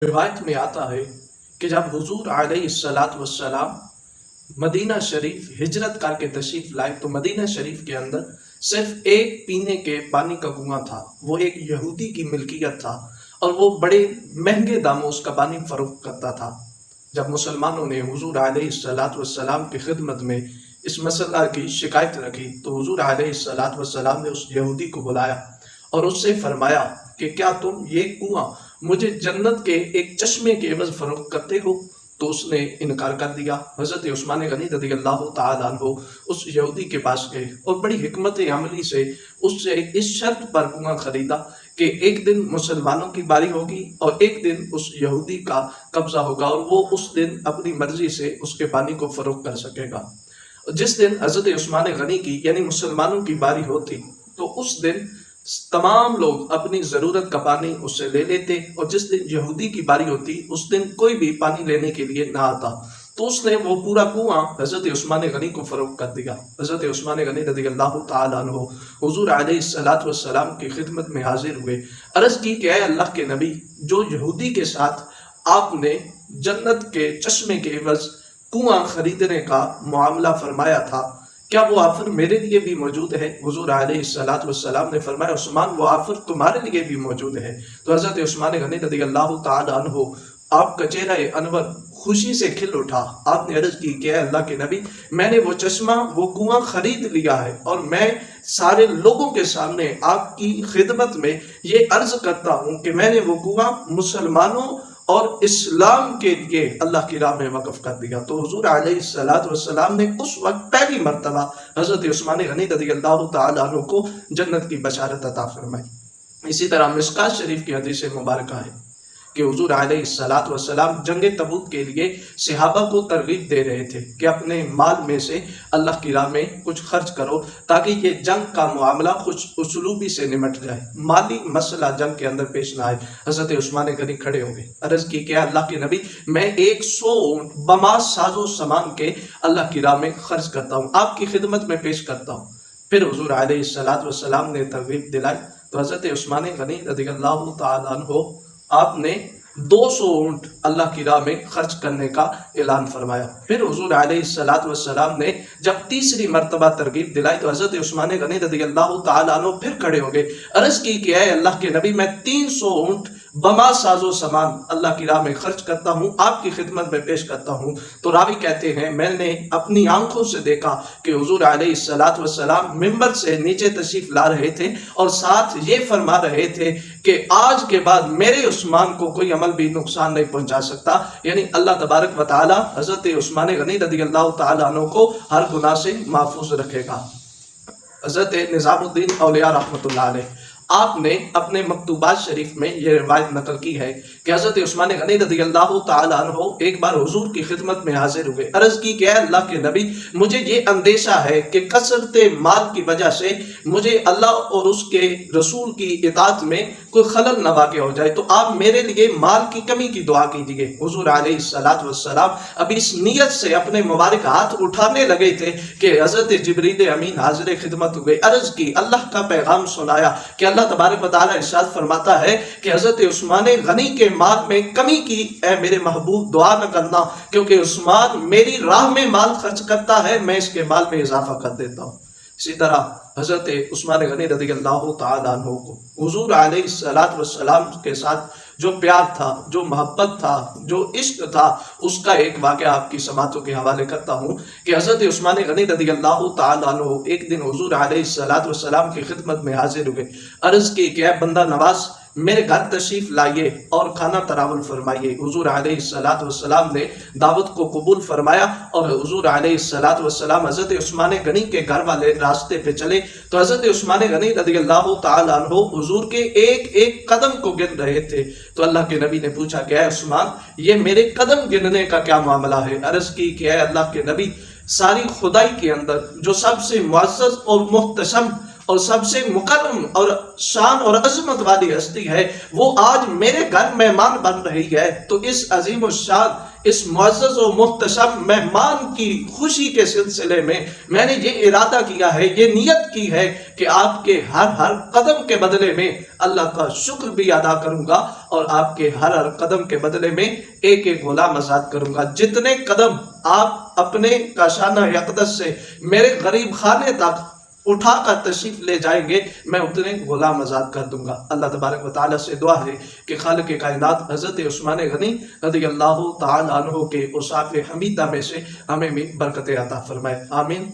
روایت میں آتا ہے کہ جب حضور علیہ الصلاۃ والسلام مدینہ شریف ہجرت کر کے تشریف لائے تو مدینہ شریف کے اندر صرف ایک پینے کے پانی کا کنواں تھا۔ وہ ایک یہودی کی ملکیت تھا اور وہ بڑے مہنگے داموں اس کا پانی فروخت کرتا تھا۔ جب مسلمانوں نے حضور علیہ الصلاۃ والسلام کی خدمت میں اس مسئلہ کی شکایت رکھی تو حضور علیہ الصلاۃ والسلام نے اس یہودی کو بلایا اور اس سے فرمایا کہ کیا تم یہ کنواں مجھے جنت کے ایک چشمے کے عوض فروخت کرتے ہو؟ تو اس نے انکار کر دیا۔ حضرت عثمان غنی رضی اللہ تعالیٰ عنہ اس یہودی کے پاس گئے اور بڑی حکمت عملی سے اس سے اس شرط پر کنواں خریدا کہ ایک دن مسلمانوں کی باری ہوگی اور ایک دن اس یہودی کا قبضہ ہوگا اور وہ اس دن اپنی مرضی سے اس کے پانی کو فروخت کر سکے گا۔ جس دن حضرت عثمان غنی کی یعنی مسلمانوں کی باری ہوتی تو اس دن تمام لوگ اپنی ضرورت کا پانی اس سے لے لیتے اور جس دن یہودی کی باری ہوتی اس دن کوئی بھی پانی لینے کے لیے نہ آتا، تو اس نے وہ پورا کنواں حضرت عثمان غنی کو فروخت کر دیا۔ حضرت عثمان غنی رضی اللہ تعالیٰ عنہ حضور علیہ الصلاۃ والسلام کی خدمت میں حاضر ہوئے، عرض کی کہ اے اللہ کے نبی، جو یہودی کے ساتھ آپ نے جنت کے چشمے کے عوض کنواں خریدنے کا معاملہ فرمایا تھا، کیا وہ آفر میرے لیے بھی موجود ہے؟ حضور علیہ الصلاۃ والسلام نے فرمایا عثمان، وہ آفر تمہارے لیے بھی موجود ہے۔ تو حضرت عثمان غنی رضی اللہ تعالیٰ عنہ آپ کا چہرہ انور خوشی سے کھل اٹھا۔ آپ نے عرض کی کہ اے اللہ کے نبی، میں نے وہ چشمہ وہ کنواں خرید لیا ہے اور میں سارے لوگوں کے سامنے آپ کی خدمت میں یہ عرض کرتا ہوں کہ میں نے وہ کنواں مسلمانوں اور اسلام کے لیے اللہ کی راہ میں وقف کر دیا۔ تو حضور علیہ الصلاۃ والسلام نے اس وقت پہلی مرتبہ حضرت عثمان غنی رضی اللہ تعالیٰ عنہ کو جنت کی بشارت عطا فرمائی۔ اسی طرح مشکوٰۃ شریف کی حدیث مبارکہ ہے کہ حضور علیہ الصلاۃ والسلام جنگ تبوک کے لیے صحابہ کو ترغیب دے رہے تھے کہ اپنے مال میں سے اللہ کی راہ میں کچھ خرچ کرو تاکہ یہ جنگ کا معاملہ خوش اسلوبی سے نمٹ جائے، مالی مسئلہ جنگ کے اندر پیش نہ آئے۔ حضرت عثمان غنی کھڑے ہو گئے، عرض کی کہ اللہ کے نبی، میں 100 اونٹ بما ساز و سامان کے اللہ کی راہ میں خرچ کرتا ہوں، آپ کی خدمت میں پیش کرتا ہوں۔ پھر حضور علیہ الصلاۃ والسلام نے ترغیب دلائی تو حضرت عثمان غنی رضی اللہ تعالیٰ عنہ آپ نے 200 اونٹ اللہ کی راہ میں خرچ کرنے کا اعلان فرمایا۔ پھر حضور علیہ الصلاۃ والسلام نے جب تیسری مرتبہ ترغیب دلائی تو حضرت عثمان غنی رضی اللہ تعالیٰ عنہ پھر کھڑے ہو گئے، عرض کی کہ اے اللہ کے نبی، میں 300 اونٹ بما ساز و سامان اللہ کی راہ میں خرچ کرتا ہوں، آپ کی خدمت میں پیش کرتا ہوں۔ تو راوی کہتے ہیں میں نے اپنی آنکھوں سے دیکھا کہ حضور علیہ الصلاۃ والسلام ممبر سے نیچے تشریف لا رہے تھے اور ساتھ یہ فرما رہے تھے کہ آج کے بعد میرے عثمان کو کوئی عمل بھی نقصان نہیں پہنچا سکتا، یعنی اللہ تبارک و تعالی حضرت عثمان غنی رضی اللہ تعالیٰ عنہ کو ہر گناہ سے محفوظ رکھے گا۔ حضرت نظام الدین اولیاء رحمۃ اللہ علیہ آپ نے اپنے مکتوبات شریف میں یہ روایت نقل کی ہے کہ حضرت عثمان غنی رضی اللہ تعالیٰ عنہ ایک بار حضور کی خدمت میں حاضر ہوئے، عرض کی کہ اے اللہ کے نبی، مجھے یہ اندیشہ ہے کہ کثرت مال کی وجہ سے مجھے اللہ اور اس کے رسول کی اطاعت میں کوئی خلل نہ واقع ہو جائے، تو آپ میرے لیے مال کی کمی کی دعا کیجیے۔ حضور علیہ الصلاۃ والسلام اب اس نیت سے اپنے مبارک ہاتھ اٹھانے لگے تھے کہ حضرت جبریل امین حاضر خدمت ہوئے، عرض کی، اللہ کا پیغام سنایا کہ اللہ تبارک و تعالیٰ ارشاد فرماتا ہے کہ حضرت عثمان غنی کے مال میں کمی کی اے میرے محبوب دعا نہ کرنا، کیونکہ عثمان میری راہ میں مال خرچ کرتا ہے، میں اس کے مال میں اضافہ کر دیتا ہوں۔ اسی طرح حضرت عثمان غنی رضی اللہ تعالیٰ عنہ کو حضور علیہ الصلاۃ والسلام کے ساتھ جو پیار تھا، جو محبت تھا، جو عشق تھا، اس کا ایک واقعہ آپ کی سماعتوں کے حوالے کرتا ہوں کہ حضرت عثمان غنی رضی اللہ تعالیٰ عنہ ایک دن حضور علیہ الصلاۃ والسلام کی خدمت میں حاضر ہوئے، عرض کی کہ اے بندہ نواز، میرے گھر تشریف لائیے اور کھانا تناول فرمائیے۔ حضور علیہ الصلاۃ والسلام نے دعوت کو قبول فرمایا اور حضور علیہ الصلاۃ والسلام حضرت عثمان غنی کے گھر والے راستے پہ چلے تو حضرت عثمان غنی رضی اللہ تعالیٰ عنہ حضور کے ایک ایک قدم کو گن رہے تھے۔ تو اللہ کے نبی نے پوچھا کہ اے عثمان، یہ میرے قدم گننے کا کیا معاملہ ہے؟ عرض کی کہ اے اللہ کے نبی، ساری خدائی کے اندر جو سب سے معزز اور محتشم اور سب سے مکرم اور شان اور عظمت والی ہستی ہے، وہ آج میرے گھر مہمان بن رہی ہے، تو اس عظیم الشان، اس معزز و محتشم مہمان کی خوشی کے سلسلے میں نے یہ ارادہ کیا ہے، یہ نیت کی ہے کہ آپ کے ہر قدم کے بدلے میں اللہ کا شکر بھی ادا کروں گا، اور آپ کے ہر قدم کے بدلے میں ایک ایک غلام آزاد کروں گا۔ جتنے قدم آپ اپنے کاشانہ اقدس سے میرے غریب خانے تک اٹھا کر تشریف لے جائیں گے، میں اتنے غلام آزاد کر دوں گا۔ اللہ تبارک و تعالیٰ سے دعا ہے کہ خالق کائنات حضرت عثمان غنی رضی اللہ تعالیٰ عنہ کے اوصاف حمیدہ میں سے ہمیں بھی برکت عطا فرمائے، آمین۔